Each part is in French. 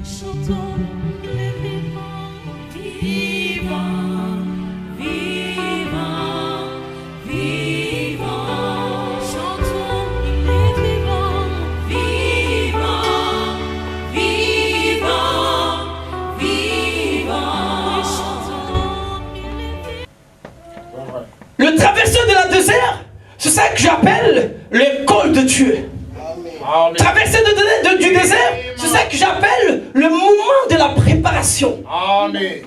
Chantons les vivants, vivants, vivants, vivants. Chantons les vivants, vivants, vivants, vivants. Chantons les vivants. Le traverseur de la désert, c'est ça que j'appelle l'école de Dieu. Amen. Traverser du désert, c'est ça que j'appelle le moment de la préparation. Amen.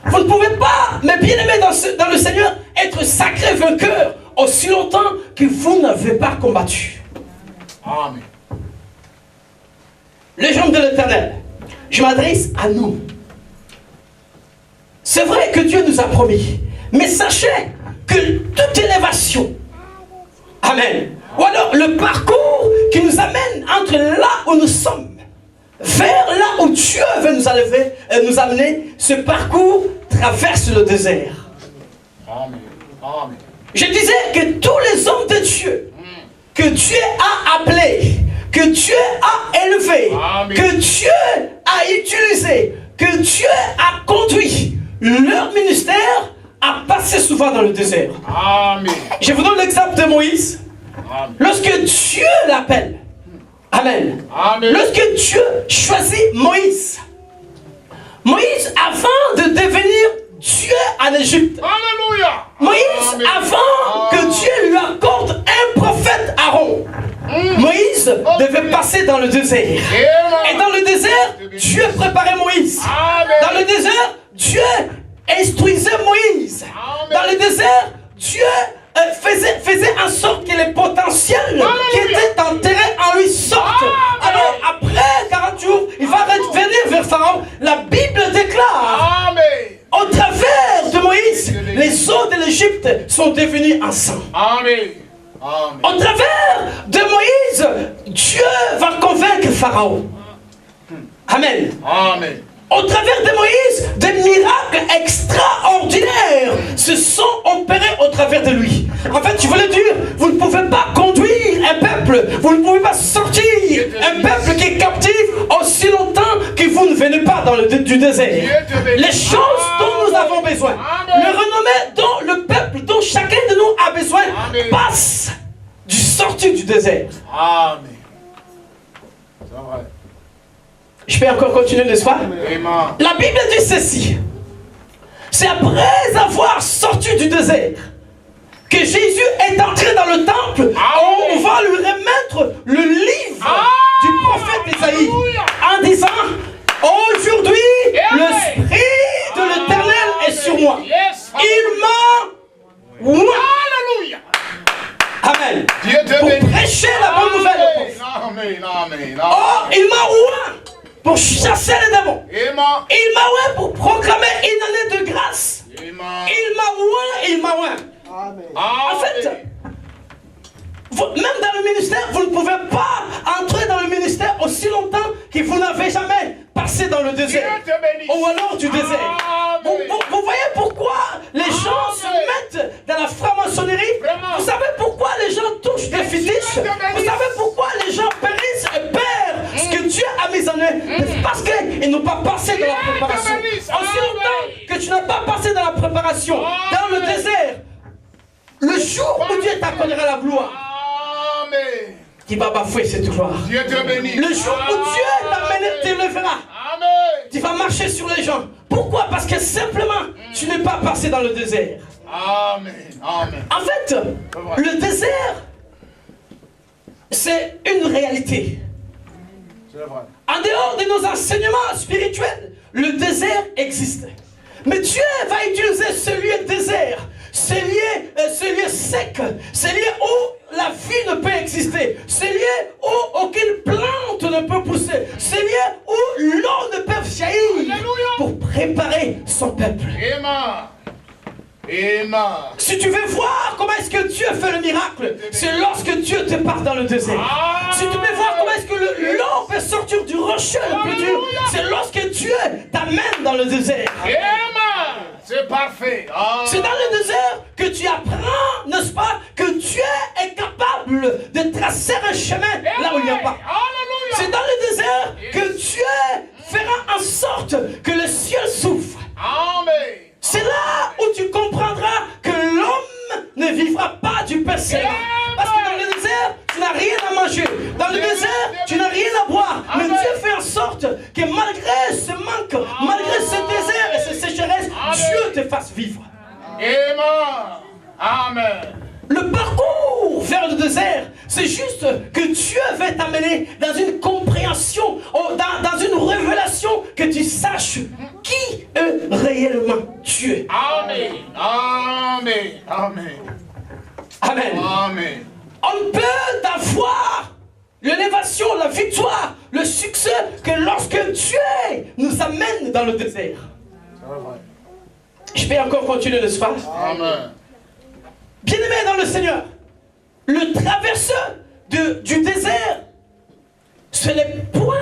Vous ne pouvez pas, mes bien-aimés dans le Seigneur, être sacré vainqueur aussi longtemps que vous n'avez pas combattu. Amen. Les gens de l'Éternel, je m'adresse à nous. C'est vrai que Dieu nous a promis, mais sachez que toute élévation, amen, ou alors le parcours qui nous amène entre là où nous sommes vers là où Dieu veut nous amener, ce parcours traverse le désert. Amen. Amen. Je disais que tous les hommes de Dieu que Dieu a appelés, que Dieu a élevés, Amen. que Dieu a utilisés, que Dieu a conduit, leur ministère a passé souvent dans le désert. Amen. Je vous donne l'exemple de Moïse. Amen. Lorsque Dieu l'appelle, amen. Amen. Lorsque Dieu choisit Moïse, Moïse, avant de devenir Dieu en Égypte, Alléluia. Moïse, Amen. avant que Dieu lui accorde un prophète Aaron, Moïse devait passer dans le désert. Et dans le désert, Dieu préparait Moïse. Amen. Dans le désert, Dieu instruisait Moïse. Dans le désert, Dieu faisait en sorte que les potentiels qui étaient enterrés en lui sortent. Alors après 40 jours, il va revenir vers Pharaon. La Bible déclare, Amen. au travers de Moïse, les eaux de l'Égypte sont devenues en sang. Amen. Amen. Au travers de Moïse, Dieu va convaincre Pharaon. Amen. Amen. Au travers de Moïse, des miracles extraordinaires se sont opérés au travers de lui. En fait, je voulais dire, vous ne pouvez pas conduire un peuple, vous ne pouvez pas sortir un peuple qui est captif aussi longtemps que vous ne venez pas du désert. Les choses dont nous avons besoin, le renommé dont le peuple, dont chacun de nous a besoin, passe du sorti du désert. Amen. C'est vrai. Je peux encore continuer, n'est-ce pas? Amen. La Bible dit ceci. C'est après avoir sorti du désert que Jésus est entré dans le temple. On va lui remettre le livre du prophète Isaïe en disant, aujourd'hui, l'Esprit de l'Éternel est sur moi. Yes. Il m'a oint. Alléluia. Amen. Dieu te Pour bénisse. prêcher la bonne nouvelle aux pauvres. Amen. Amen. Oh, il m'a oint pour chasser les démons. Amen. Il m'a oint pour proclamer une année de grâce. Amen. Il m'a oint, il m'a oint. En fait, même dans le ministère, vous ne pouvez pas entrer dans le ministère aussi longtemps que vous n'avez jamais passé dans le désert. Dieu te bénisse. Ou alors du désert. Vous voyez pourquoi les gens se mettent dans la franc-maçonnerie? Vraiment. Vous savez pourquoi les gens touchent des fétiches? Vous savez pourquoi les gens périssent et perdent ce que Dieu a mis en eux? C'est parce qu'ils n'ont pas passé dans la préparation. Aussi longtemps que tu n'as pas passé dans la préparation, dans le désert, le jour où Dieu t'accordera la gloire, Amen. qui va bafouer cette gloire. Dieu te bénisse. Le jour où Dieu t'élèvera, Amen. tu vas marcher sur les gens. Pourquoi? Parce que simplement, tu n'es pas passé dans le désert. Amen. Amen. En fait, le désert, c'est une réalité. C'est vrai. En dehors de nos enseignements spirituels, le désert existe. Mais Dieu va utiliser ce lieu désert, ce lieu sec, ce lieu où la vie ne peut exister, ce lieu où aucune plante ne peut pousser, ce lieu où l'eau ne peut jaillir pour préparer son peuple. Amen. Amen. Si tu veux voir comment est-ce que Dieu fait le miracle, c'est lorsque Dieu te part dans le désert. Si tu veux voir comment est-ce que l'eau peut sortir du rocher le plus dur, c'est lorsque Dieu t'amène dans le désert. Amen. C'est parfait. C'est dans le désert que tu apprends, n'est-ce pas, que Dieu est capable de tracer un chemin là où il n'y a pas. C'est dans le désert que Dieu fera que malgré ce manque, malgré ce désert et cette sécheresse, Dieu te fasse vivre. Amen. Amen. Le parcours vers le désert, c'est juste que Dieu veut t'amener dans une compréhension, dans une révélation, que tu saches qui est réellement Dieu. Amen. Amen. Amen. Amen. Amen. On peut avoir l'élévation, la victoire, le succès que lorsque Dieu nous amène dans le désert. Je peux encore continuer, n'est-ce pas? Amen. Bien-aimé dans le Seigneur, le traverseur du désert, c'est le point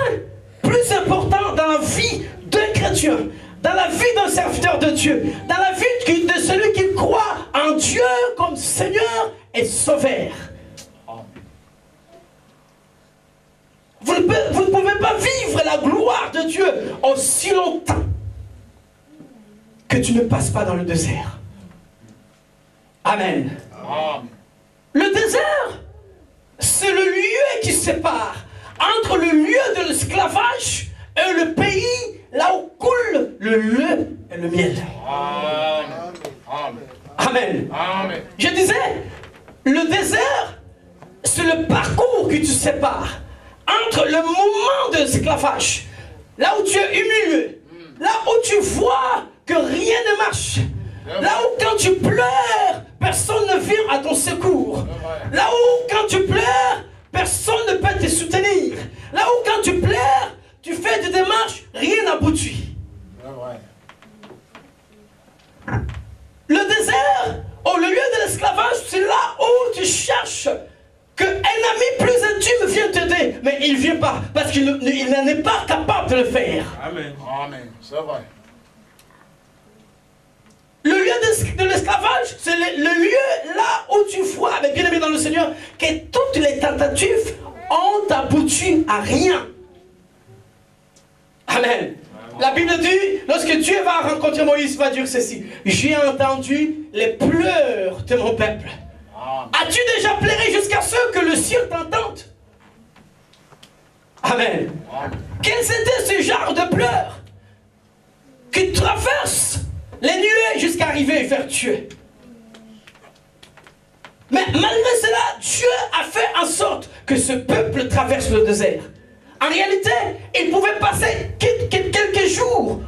plus important dans la vie d'un chrétien, dans la vie d'un serviteur de Dieu, dans la vie de celui qui croit en Dieu comme Seigneur et Sauveur. Vous ne pouvez pas vivre la gloire de Dieu aussi longtemps que tu ne passes pas dans le désert. Amen. Amen. Le désert, c'est le lieu qui sépare entre le lieu de l'esclavage et le pays là où coule le lait et le miel. Amen. Amen. Amen. Amen. Je disais, le désert, c'est le parcours qui te sépare entre le moment de l'esclavage, là où tu es humilié, là où tu vois que rien ne marche, là où quand tu pleures, personne ne vient à ton secours, là où quand tu pleures, personne ne peut te soutenir, là où quand tu pleures, tu fais des démarches, rien n'aboutit. Le désert, au lieu de l'esclavage, c'est là où tu cherches qu'un ami plus intime vienne t'aider, mais il ne vient pas, parce qu'il n'en est pas capable de le faire. Amen. Amen. C'est vrai. Le lieu de l'esclavage, c'est le lieu là où tu vois, avec bien-aimé dans le Seigneur, que toutes les tentatives ont abouti à rien. Amen. La Bible dit, lorsque Dieu va rencontrer Moïse, il va dire ceci: j'ai entendu les pleurs de mon peuple. As-tu déjà pleuré jusqu'à ce que le ciel t'entende? Amen. Quels étaient ces genres de pleurs qui traversent les nuées jusqu'à arriver vers Dieu? Mais malgré cela, Dieu a fait en sorte que ce peuple traverse le désert. En réalité, il pouvait passer quelques jours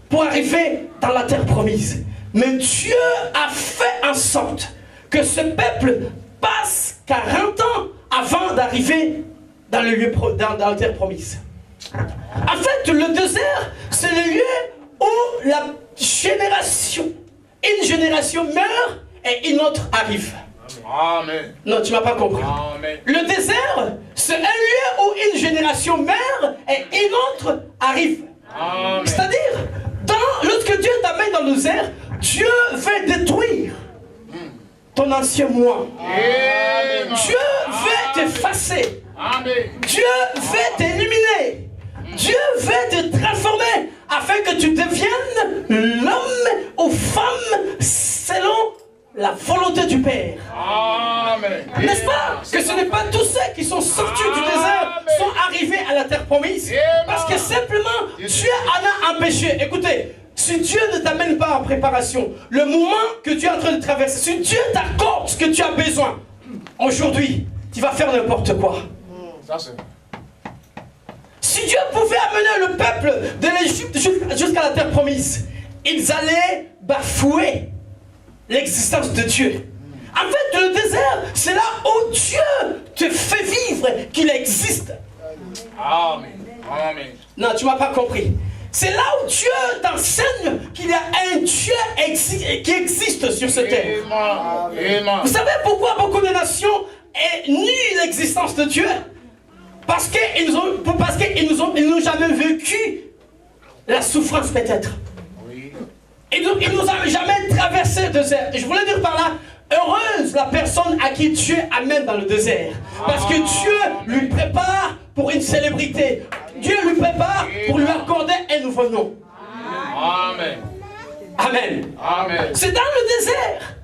pour arriver dans la terre promise. Mais Dieu a fait en sorte que ce peuple passe 40 ans avant d'arriver dans la terre promise. En fait, le désert, c'est le lieu où une génération meurt et une autre arrive. Amen. Non, tu ne m'as pas compris. Amen. Le désert, c'est un lieu où une génération meurt et une autre arrive. Amen. C'est-à-dire, lorsque Dieu t'amène dans le désert, Dieu veut détruire ton ancien moi. Amen. Dieu veut t'effacer. Amen. Dieu veut t'éliminer. Dieu veut te transformer afin que tu deviennes l'homme ou femme selon la volonté du Père. Amen. N'est-ce pas que ce n'est pas tous ceux qui sont sortis du désert sont arrivés à la terre promise? Parce que simplement Dieu en a empêché. Écoutez, si Dieu ne t'amène pas en préparation, le moment que tu es en train de traverser, si Dieu t'accorde ce que tu as besoin, aujourd'hui, tu vas faire n'importe quoi. Ça c'est. Si Dieu pouvait amener le peuple de l'Égypte jusqu'à la terre promise, ils allaient bafouer l'existence de Dieu. En fait, le désert, c'est là où Dieu te fait vivre qu'il existe. Amen. Amen. Non, tu ne m'as pas compris. C'est là où Dieu t'enseigne qu'il y a un Dieu qui existe sur cette terre. Amen. Vous savez pourquoi beaucoup de nations nient l'existence de Dieu? Parce qu'ils n'ont jamais vécu la souffrance peut-être. Oui. Ils nous ont jamais traversé le désert. Et je voulais dire par là, heureuse la personne à qui Dieu amène dans le désert. Parce que Dieu lui prépare pour une célébrité. Dieu lui prépare pour lui accorder un nouveau nom. Amen. Amen. Amen. C'est dans le désert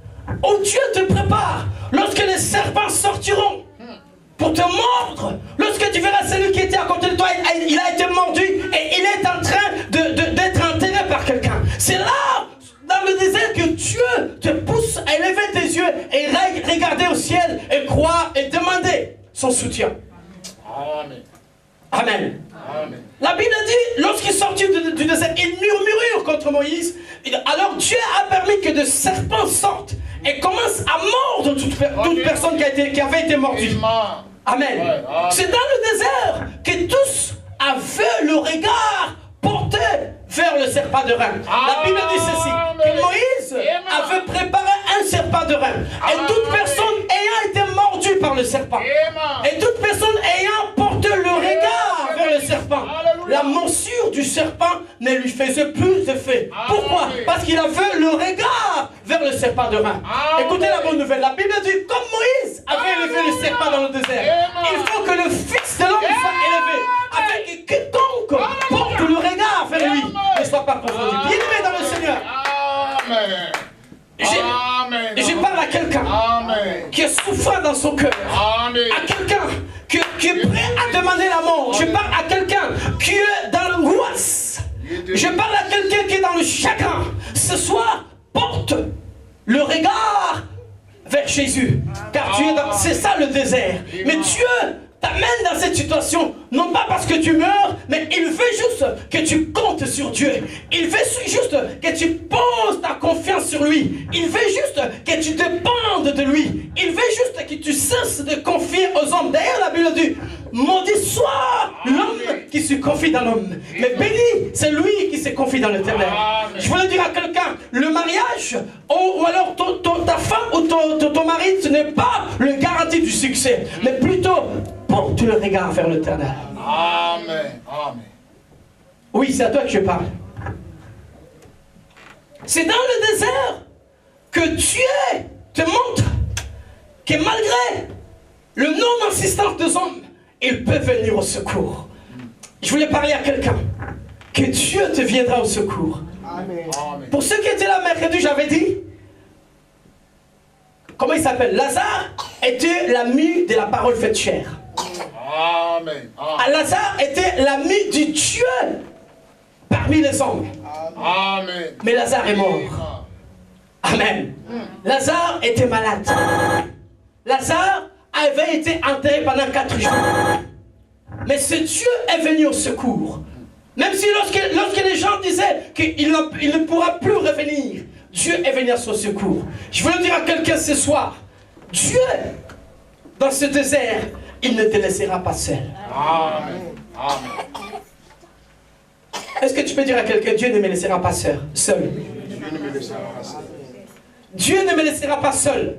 où Dieu te prépare. Lorsque les serpents sortiront pour te mordre, lorsque tu verras celui qui était à côté de toi, il a été mordu et il est Dieu te pousse à élever tes yeux et regarder au ciel et croire et demander son soutien. Amen. Amen. Amen. La Bible dit, lorsqu'ils sortirent du désert, ils murmurèrent contre Moïse. Alors Dieu a permis que des serpents sortent et commencent à mordre toute personne qui avait été mordue. Amen. Ouais, c'est dans le désert que tous avaient le regard porté vers le serpent de rein. La Bible dit ceci, que Moïse avait préparé un serpent de rein. Et toute personne ayant été mordue par le serpent, et toute personne ayant porté le regard vers le serpent, la morsure du serpent ne lui faisait plus effet. Pourquoi? Parce qu'il avait le regard vers le serpent de rein. Écoutez la bonne nouvelle. La Bible dit, comme Moïse avait élevé le serpent dans le désert, il faut que le Fils de l'homme soit élevé, afin que quiconque porte le regard vers lui ne soit pas confondu. Bien-aimé dans le Seigneur. Amen. Je parle à quelqu'un qui est souffrant dans son cœur. Amen. À quelqu'un qui est prêt à demander la mort. Je parle à quelqu'un qui est dans l'angoisse. Je parle à quelqu'un qui est dans le chagrin. Ce soir, porte le regard vers Jésus. Car tu es dans... C'est ça le désert. Mais Dieu t'amène dans cette situation, non pas parce que tu meurs, mais il veut juste que tu comptes sur Dieu. Il veut juste que tu poses ta confiance sur lui. Il veut juste que tu dépendes de lui. Il veut juste que tu cesses de confier aux hommes. D'ailleurs, la Bible dit, maudit soit l'homme qui se confie dans l'homme. Mais béni, c'est lui qui se confie dans l'Éternel. Je voulais dire à quelqu'un, le mariage, ou alors ta femme ou ton mari, ce n'est pas le garantie du succès, mais plutôt porte le regard vers l'Éternel. Amen. Amen. Oui, c'est à toi que je parle. C'est dans le désert que Dieu te montre que malgré le non-assistance des hommes, il peut venir au secours. Je voulais parler à quelqu'un. Que Dieu te viendra au secours. Amen. Pour ceux qui étaient là mercredi, j'avais dit, comment il s'appelle? Lazare était l'ami de la parole faite chair. Amen. Lazare était l'ami du Dieu parmi les hommes. Amen. Mais Lazare est mort. Amen. Lazare était malade. Lazare avait été enterré pendant 4 jours. Mais ce Dieu est venu au secours. Même si lorsque les gens disaient qu'il ne pourra plus revenir, Dieu est venu à son secours. Je veux dire à quelqu'un ce soir, Dieu, dans ce désert, il ne te laissera pas seul. Amen. Amen. Est-ce que tu peux dire à quelqu'un, Dieu ne me laissera pas seul? Dieu ne me laissera pas seul.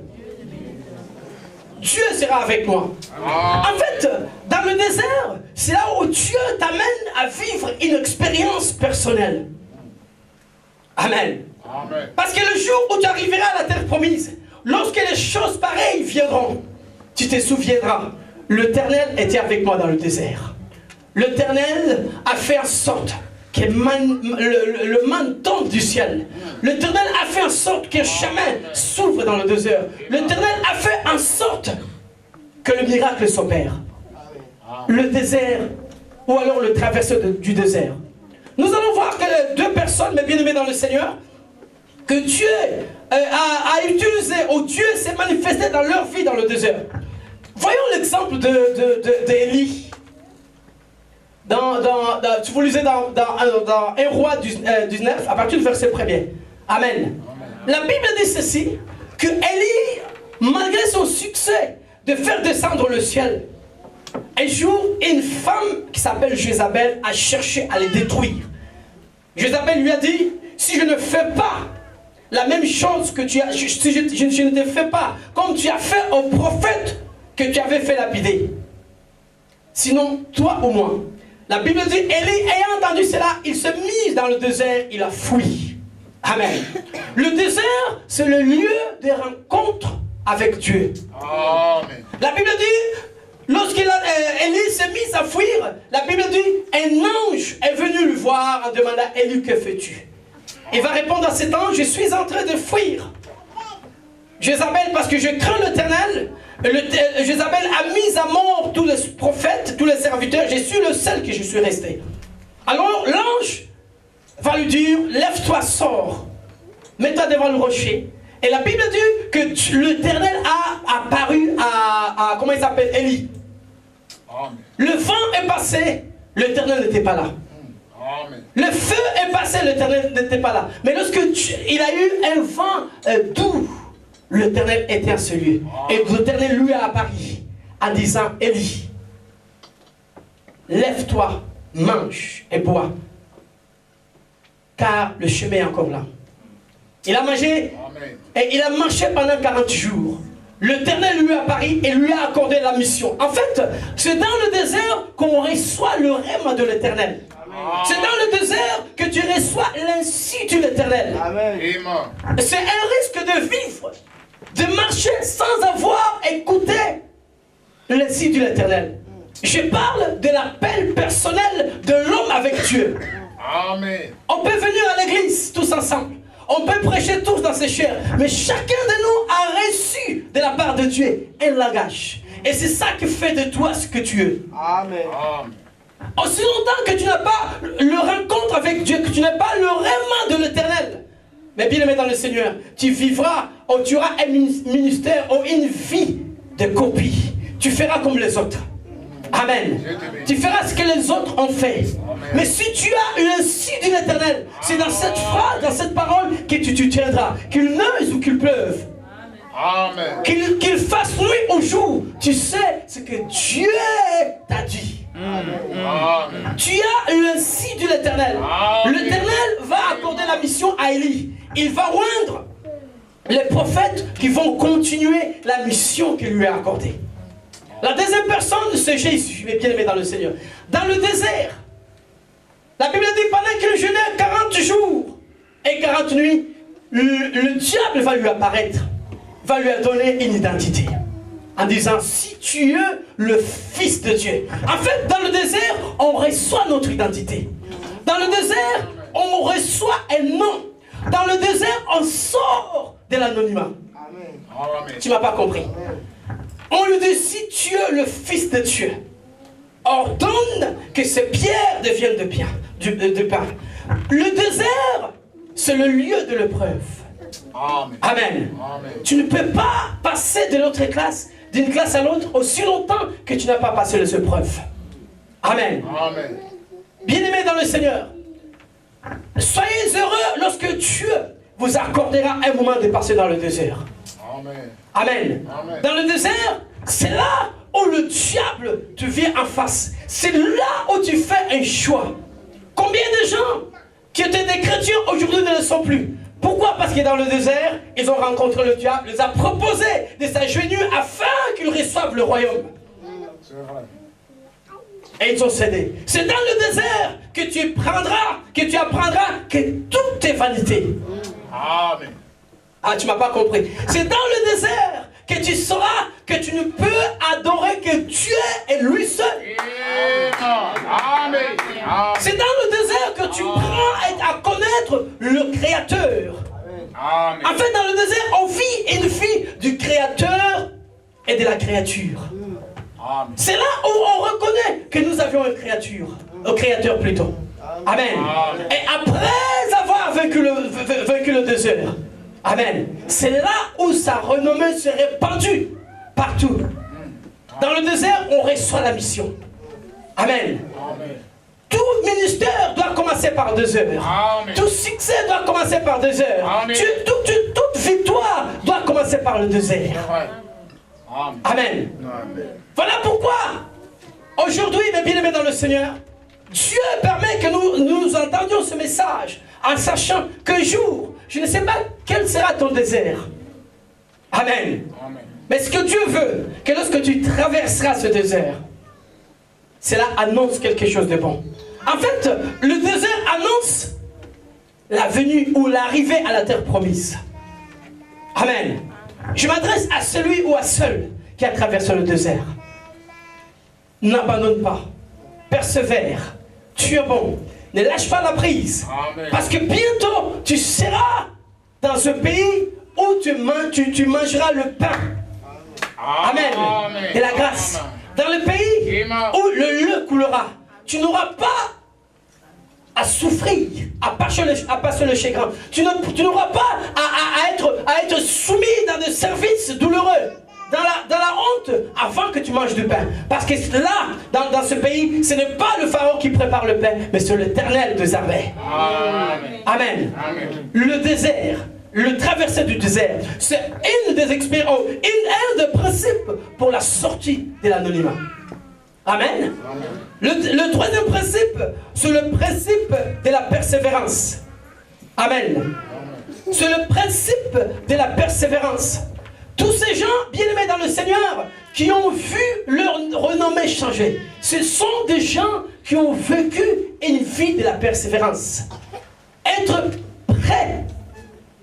Dieu sera avec moi. En fait, dans le désert, c'est là où Dieu t'amène à vivre une expérience personnelle. Amen. Amen. Parce que le jour où tu arriveras à la terre promise, lorsque les choses pareilles viendront, tu te souviendras, l'Éternel était avec moi dans le désert. L'Éternel a fait en sorte que le manteau du ciel. L'Éternel a fait en sorte qu'un chemin s'ouvre dans le désert. L'Éternel a fait en sorte que le miracle s'opère. Le désert, ou alors le traversée du désert. Nous allons voir que les 2 personnes, mes bien-aimés dans le Seigneur, que Dieu a utilisé, ou Dieu s'est manifesté dans leur vie dans le désert. Voyons l'exemple d'Élie. Si vous lisez dans 1 Roi 19, à partir du verset 1er. Amen. La Bible dit ceci, que Élie, malgré son succès de faire descendre le ciel, un jour, une femme qui s'appelle Jézabel a cherché à les détruire. Jézabel lui a dit, si je ne fais pas la même chose que tu as, si je ne te fais pas comme tu as fait au prophète que tu avais fait lapider, sinon toi ou moi. La Bible dit, Élie ayant entendu cela, il se mit dans le désert, il a fui. Amen. Le désert, c'est le lieu des rencontres avec Dieu. Amen. La Bible dit, lorsqu'Élie s'est mis à fuir, la Bible dit, un ange est venu le voir en demandant, Élie, que fais-tu? Il va répondre à cet ange, je suis en train de fuir. Jézabel, parce que je crains l'Éternel. Jézabel a mis à mort tous les prophètes, tous les serviteurs. Je suis le seul que je suis resté. Alors l'ange va lui dire, lève-toi, sors. mets-toi devant le rocher. Et la Bible dit que l'Éternel a apparu à comment il s'appelle, Élie. Amen. Le vent est passé, l'Éternel n'était pas là. Amen. Le feu est passé, l'Éternel n'était pas là. Mais lorsque il a eu un vent doux, l'Éternel était à ce lieu. Et l'Éternel lui a apparu en disant, Élie, lève-toi, mange et bois, car le chemin est encore là. Il a mangé, Amen. et il a marché pendant 40 jours. L'Éternel lui a apparu et lui a accordé la mission. En fait, c'est dans le désert qu'on reçoit le rêve de l'Éternel. C'est dans le désert que tu reçois l'insi de l'Éternel. Amen. C'est un risque de vivre, de marcher sans avoir écouté l'insi de l'Éternel. Je parle de l'appel personnel de l'homme avec Dieu. Amen. On peut venir à l'église tous ensemble. On peut prêcher tous dans ses chairs. Mais chacun de nous a reçu de la part de Dieu un langage. Et c'est ça qui fait de toi ce que tu es. Amen. Amen. Aussi longtemps que tu n'as pas le rencontre avec Dieu, que tu n'as pas le règlement de l'Éternel, mais bien aimé dans le Seigneur, tu vivras, ou tu auras un ministère ou une vie de copie. Tu feras comme les autres. Amen. Tu feras ce que les autres ont fait. Amen. Mais si tu as le si de l'Éternel, c'est dans cette phrase, dans cette parole que tu tiendras. Qu'il neige ou qu'il pleuve. Amen. Qu'il fasse nuit ou jour. Tu sais ce que Dieu t'a dit. Amen. Tu as le si de l'Éternel. L'Éternel va accorder la mission à Élie. Il va rendre les prophètes qui vont continuer la mission qu'il lui a accordée. La deuxième personne, c'est Jésus, mes bien-aimés dans le Seigneur. Dans le désert, la Bible dit pendant qu'il jeûnait 40 jours et 40 nuits, le diable va lui apparaître, va lui donner une identité. En disant, si tu es le Fils de Dieu. En fait, dans le désert, on reçoit notre identité. Dans le désert, on reçoit un nom. Dans le désert, on sort de l'anonymat. Amen. Tu ne m'as pas compris. On lui dit, si tu es le Fils de Dieu, ordonne que ces pierres deviennent de pain. Le désert, c'est le lieu de l'épreuve. Amen. Amen. Amen. Tu ne peux pas passer de l'autre classe, d'une classe à l'autre, aussi longtemps que tu n'as pas passé les épreuves. Amen. Amen. Bien-aimés dans le Seigneur, soyez heureux lorsque Dieu vous accordera un moment de passer dans le désert. Amen. Amen. Amen. Dans le désert, c'est là où le diable te vient en face. C'est là où tu fais un choix. Combien de gens qui étaient des chrétiens aujourd'hui ne le sont plus? Pourquoi? Parce que dans le désert, ils ont rencontré le diable, les a proposé de s'agenouiller afin qu'ils reçoivent le royaume. C'est vrai. Et ils ont cédé. C'est dans le désert que tu apprendras que tout est vanité. Amen. Ah, tu m'as pas compris. C'est dans le désert que tu sauras que tu ne peux adorer que Dieu est lui seul. Amen. Amen. C'est dans le désert que tu prends à connaître le Créateur. Amen. En fait, dans le désert, on vit une vie du Créateur et de la créature. Amen. C'est là où on reconnaît que nous avions une créature, un Créateur plutôt. Amen. Amen. Et après avoir vaincu le désert, amen, c'est là où sa renommée se répandue partout. Dans le désert, on reçoit la mission. Amen. Amen. Tout ministère doit commencer par 2 heures. Amen. Tout succès doit commencer par 2 heures. Amen. Toute victoire doit commencer par le 2 C'est heures. vrai. Amen. Amen. Amen. Voilà pourquoi, aujourd'hui, mes bien-aimés dans le Seigneur, Dieu permet que nous entendions ce message en sachant qu'un jour, je ne sais pas quel sera ton désert. Amen. Amen. Mais ce que Dieu veut, que lorsque tu traverseras ce désert, cela annonce quelque chose de bon. En fait, le désert annonce la venue ou l'arrivée à la terre promise. Amen. Je m'adresse à celui ou à celle qui a traversé le désert. N'abandonne pas. Persévère. Tu es bon. Ne lâche pas la prise. Amen. Parce que bientôt, tu seras dans ce pays où tu mangeras le pain. Amen. Et la grâce. Dans le pays où le lait coulera. Tu n'auras pas à souffrir, à passer le chagrin. Tu n'auras pas à être soumis dans des services douloureux, dans la honte, avant que tu manges du pain. Parce que là, dans ce pays, ce n'est pas le Pharaon qui prépare le pain, mais c'est l'Éternel des armées. Amen. Amen. Amen. Le désert, le traversée du désert, c'est une des expériences, un des principes pour la sortie de l'anonymat. Amen. Le troisième principe, c'est le principe de la persévérance. Amen. C'est le principe de la persévérance. Tous ces gens, bien aimés dans le Seigneur, qui ont vu leur renommée changer, ce sont des gens qui ont vécu une vie de la persévérance. Être prêt,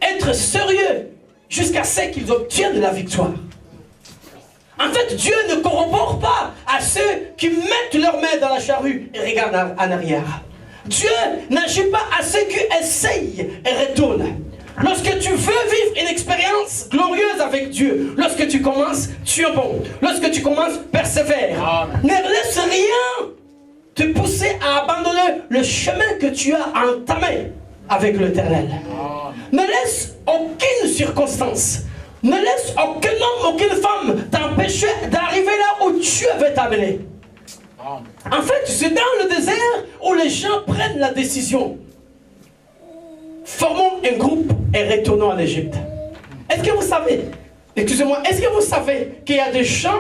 être sérieux, jusqu'à ce qu'ils obtiennent la victoire. En fait, Dieu ne corrobore pas à ceux qui mettent leurs mains dans la charrue et regardent en arrière. Dieu n'agit pas à ceux qui essayent et retournent. Lorsque tu veux vivre une expérience glorieuse avec Dieu, lorsque tu commences, tu es bon. Lorsque tu commences, persévère. Amen. Ne laisse rien te pousser à abandonner le chemin que tu as entamé avec l'Éternel. Ne laisse aucune circonstance, ne laisse aucun homme, aucune femme t'empêcher d'arriver là où tu avais t'amener. En fait, c'est dans le désert où les gens prennent la décision. Formons un groupe et retournons en Égypte. Est-ce que vous savez, excusez-moi, est-ce que vous savez qu'il y a des gens,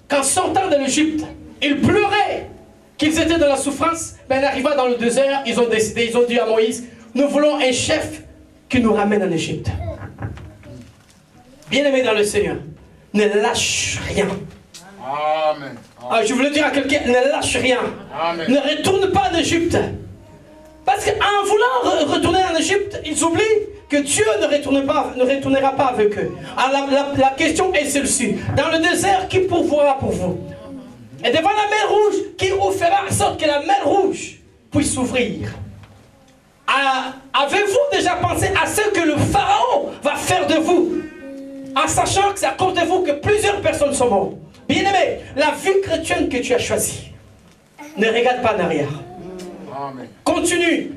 qu'en sortant de l'Égypte, ils pleuraient qu'ils étaient dans la souffrance, mais en arrivant dans le désert, ils ont décidé, ils ont dit à Moïse, nous voulons un chef qui nous ramène en Égypte. Bien-aimé dans le Seigneur, ne lâche rien. Amen. Ah, je voulais dire à quelqu'un, ne lâche rien. Amen. Ne retourne pas en Égypte. Parce qu'en voulant retourner en Égypte, ils oublient que Dieu ne retournera pas avec eux. Alors la question est celle-ci. Dans le désert, qui pourvoira pour vous? Et devant la mer rouge, qui fera en sorte que la mer rouge puisse s'ouvrir? Avez-vous déjà pensé à ce que le Pharaon va faire de vous? En sachant que c'est à cause de vous que plusieurs personnes sont mortes. Bien-aimé, la vie chrétienne que tu as choisie, ne regarde pas en arrière. Amen. Continue.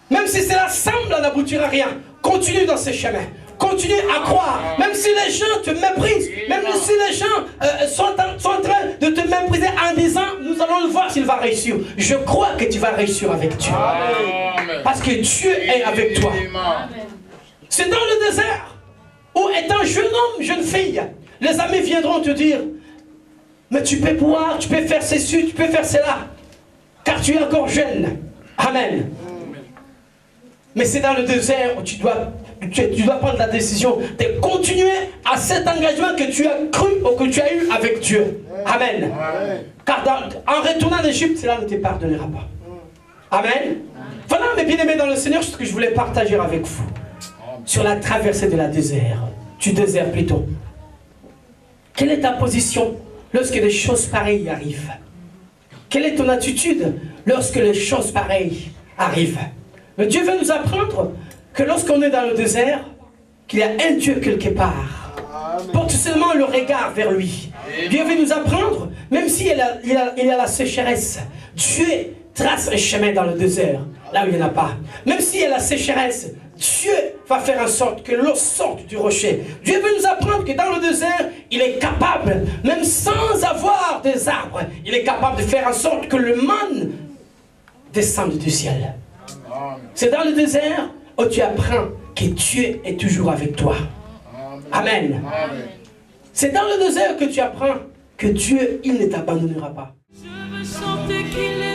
Même si cela semble n'aboutir à rien, continue dans ce chemin. Continue à croire. Même si les gens te méprisent, même si les gens sont en train de te mépriser en disant, nous allons le voir s'il va réussir. Je crois que tu vas réussir avec Dieu. Amen. Parce que Dieu est avec toi. C'est dans le désert où, étant jeune homme, jeune fille, les amis viendront te dire, mais tu peux boire, tu peux faire ceci, tu peux faire cela, car tu es encore jeune. Amen. Mais c'est dans le désert où tu dois prendre la décision de continuer à cet engagement que tu as cru ou que tu as eu avec Dieu. Amen. Car en retournant en Égypte, cela ne te pardonnera pas. Amen. Voilà, mes bien-aimés dans le Seigneur, ce que je voulais partager avec vous. Sur la traversée de la désert, du désert plutôt. Quelle est ta position lorsque des choses pareilles arrivent? Quelle est ton attitude lorsque les choses pareilles arrivent? Mais Dieu veut nous apprendre que lorsqu'on est dans le désert, qu'il y a un Dieu quelque part. Porte seulement le regard vers lui. Dieu veut nous apprendre, même s'il y a la sécheresse, Dieu trace un chemin dans le désert, là où il n'y en a pas. Même s'il y a la sécheresse, Dieu va faire en sorte que l'eau sorte du rocher. Dieu veut nous apprendre que dans le désert, il est capable, même sans avoir des arbres, il est capable de faire en sorte que le manne descende du ciel. C'est dans le désert où tu apprends que Dieu est toujours avec toi. Amen. C'est dans le désert que tu apprends que Dieu, il ne t'abandonnera pas. Je veux chanter qu'il est